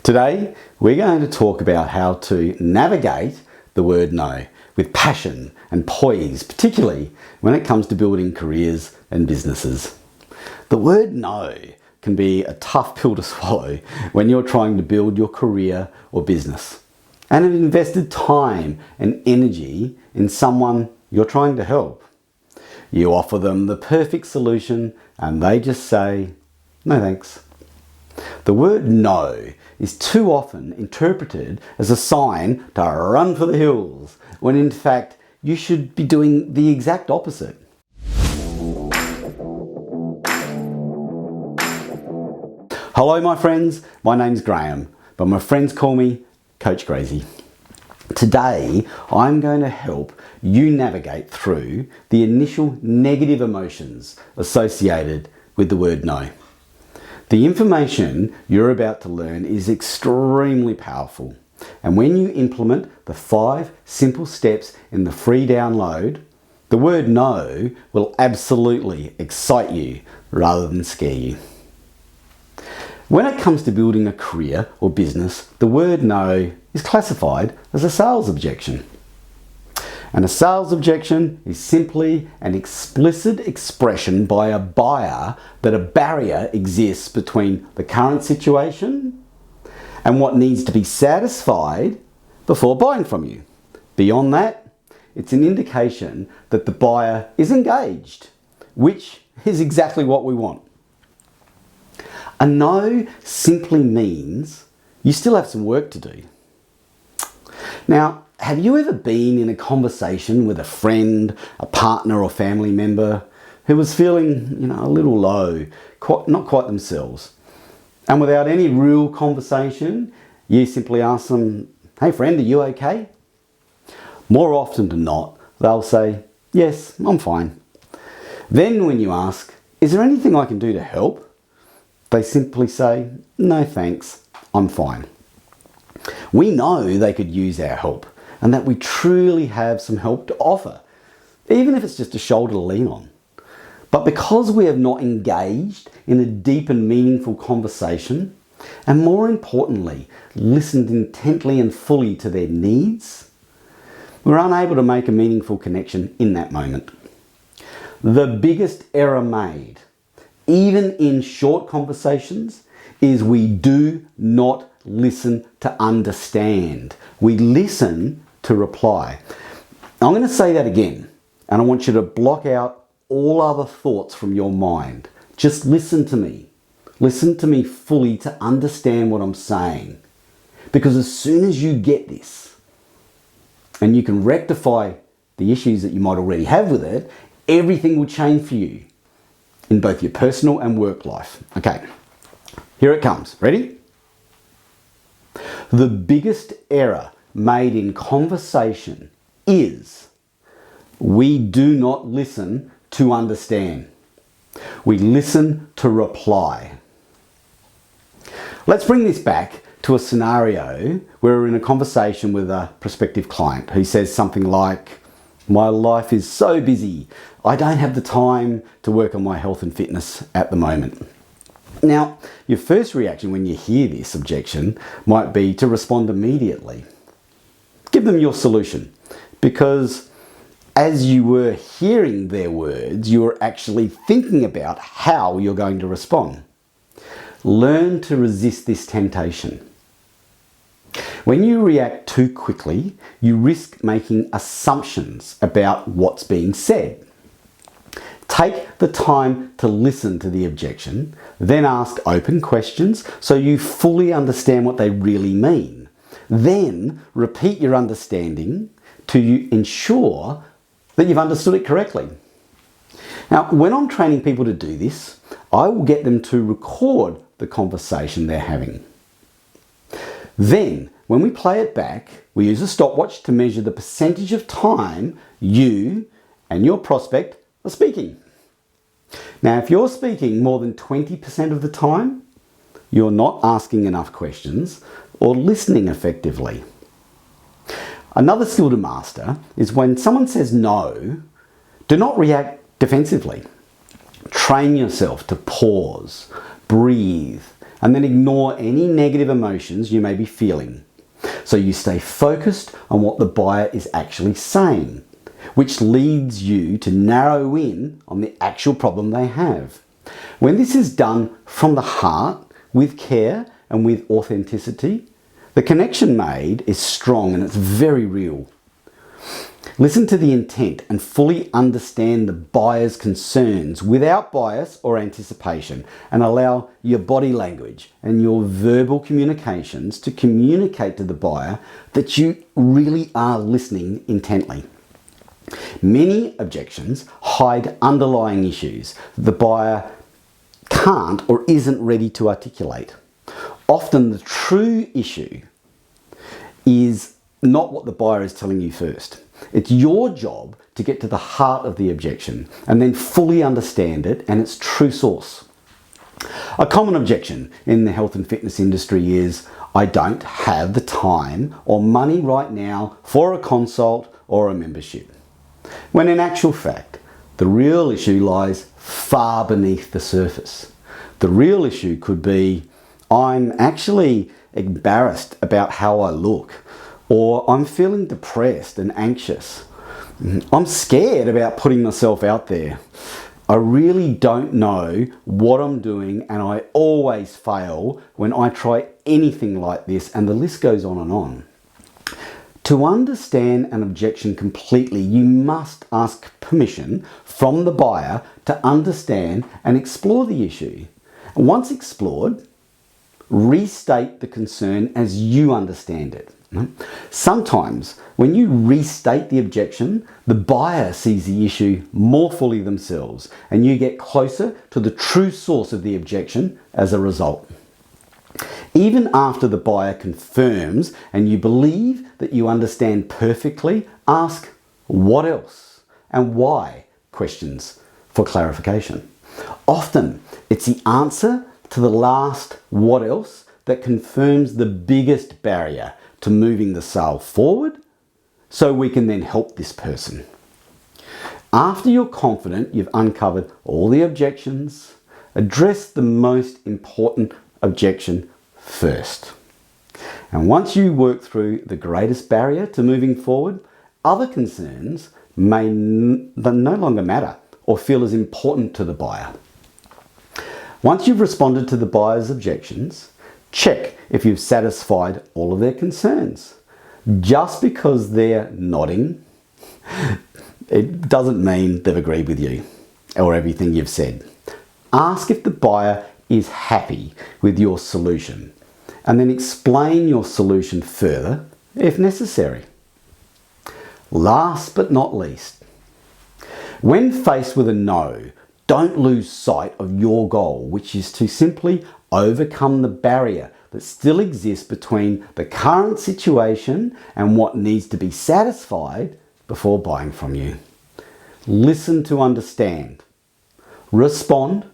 Today, we're going to talk about how to navigate the word no with passion and poise, particularly when it comes to building careers and businesses. The word no can be a tough pill to swallow when you're trying to build your career or business and have invested time and energy in someone you're trying to help. You offer them the perfect solution and they just say, no thanks. The word no is too often interpreted as a sign to run for the hills, when in fact you should be doing the exact opposite. Hello my friends, my name's Graham, but my friends call me Coach Grazy. Today I'm going to help you navigate through the initial negative emotions associated with the word no. The information you're about to learn is extremely powerful, and when you implement the 5 simple steps in the free download, the word no will absolutely excite you rather than scare you. When it comes to building a career or business, the word no is classified as a sales objection. And a sales objection is simply an explicit expression by a buyer that a barrier exists between the current situation and what needs to be satisfied before buying from you. Beyond that, it's an indication that the buyer is engaged, which is exactly what we want. A no simply means you still have some work to do. Now, have you ever been in a conversation with a friend, a partner or family member who was feeling, a little low, not quite themselves? And without any real conversation, you simply ask them, hey friend, are you okay? More often than not, they'll say, yes, I'm fine. Then when you ask, is there anything I can do to help? They simply say, no thanks, I'm fine. We know they could use our help and that we truly have some help to offer, even if it's just a shoulder to lean on. But because we have not engaged in a deep and meaningful conversation, and more importantly, listened intently and fully to their needs, we're unable to make a meaningful connection in that moment. The biggest error made, even in short conversations, is we do not listen to understand. We listen to reply. I'm going to say that again, and I want you to block out all other thoughts from your mind. Just listen to me. Listen to me fully to understand what I'm saying. Because as soon as you get this, and you can rectify the issues that you might already have with it, everything will change for you in both your personal and work life. Okay, here it comes. Ready? The biggest error made in conversation is we do not listen to understand. We listen to reply. Let's bring this back to a scenario where we're in a conversation with a prospective client who says something like, my life is so busy, I don't have the time to work on my health and fitness at the moment. Now, your first reaction when you hear this objection might be to respond immediately. Give them your solution, because as you were hearing their words, you were actually thinking about how you're going to respond. Learn to resist this temptation. When you react too quickly, you risk making assumptions about what's being said. Take the time to listen to the objection, then ask open questions so you fully understand what they really mean. Then repeat your understanding to ensure that you've understood it correctly. Now, when I'm training people to do this, I will get them to record the conversation they're having. Then, when we play it back, we use a stopwatch to measure the percentage of time you and your prospect are speaking. Now, if you're speaking more than 20% of the time, you're not asking enough questions or listening effectively. Another skill to master is when someone says no, do not react defensively. Train yourself to pause, breathe, and then ignore any negative emotions you may be feeling. So you stay focused on what the buyer is actually saying, which leads you to narrow in on the actual problem they have. When this is done from the heart, with care and with authenticity, the connection made is strong and it's very real. Listen to the intent and fully understand the buyer's concerns without bias or anticipation, and allow your body language and your verbal communications to communicate to the buyer that you really are listening intently. Many objections hide underlying issues the buyer can't or isn't ready to articulate. Often the true issue is not what the buyer is telling you first. It's your job to get to the heart of the objection and then fully understand it and its true source. A common objection in the health and fitness industry is, I don't have the time or money right now for a consult or a membership. When in actual fact, the real issue lies far beneath the surface. The real issue could be, I'm actually embarrassed about how I look, or I'm feeling depressed and anxious. I'm scared about putting myself out there. I really don't know what I'm doing and I always fail when I try anything like this, and the list goes on and on. To understand an objection completely, you must ask permission from the buyer to understand and explore the issue. Once explored, restate the concern as you understand it. Sometimes when you restate the objection, the buyer sees the issue more fully themselves, and you get closer to the true source of the objection as a result. Even after the buyer confirms and you believe that you understand perfectly, ask what else and why questions for clarification. Often it's the answer to the last what else that confirms the biggest barrier to moving the sale forward, so we can then help this person. After you're confident you've uncovered all the objections, address the most important objection first. And once you work through the greatest barrier to moving forward, other concerns may no longer matter or feel as important to the buyer. Once you've responded to the buyer's objections, check if you've satisfied all of their concerns. Just because they're nodding, it doesn't mean they've agreed with you or everything you've said. Ask if the buyer is happy with your solution, and then explain your solution further if necessary. Last but not least, when faced with a no, don't lose sight of your goal, which is to simply overcome the barrier that still exists between the current situation and what needs to be satisfied before buying from you. Listen to understand, respond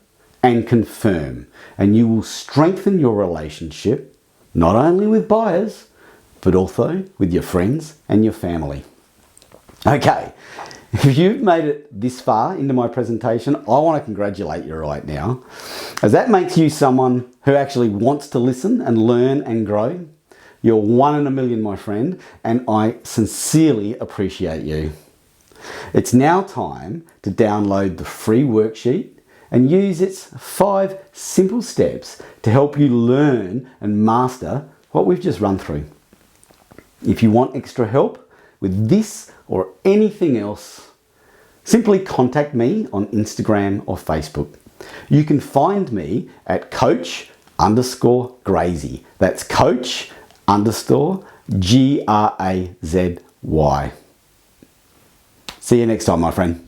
and confirm, and you will strengthen your relationship not only with buyers but also with your friends and your family. Okay, if you've made it this far into my presentation, I want to congratulate you right now, as that makes you someone who actually wants to listen and learn and grow. You're 1 in a million, my friend, and I sincerely appreciate you. It's now time to download the free worksheet and use its 5 simple steps to help you learn and master what we've just run through. If you want extra help with this or anything else, simply contact me on Instagram or Facebook. You can find me at coach_Grazy. That's coach_Grazy. See you next time, my friend.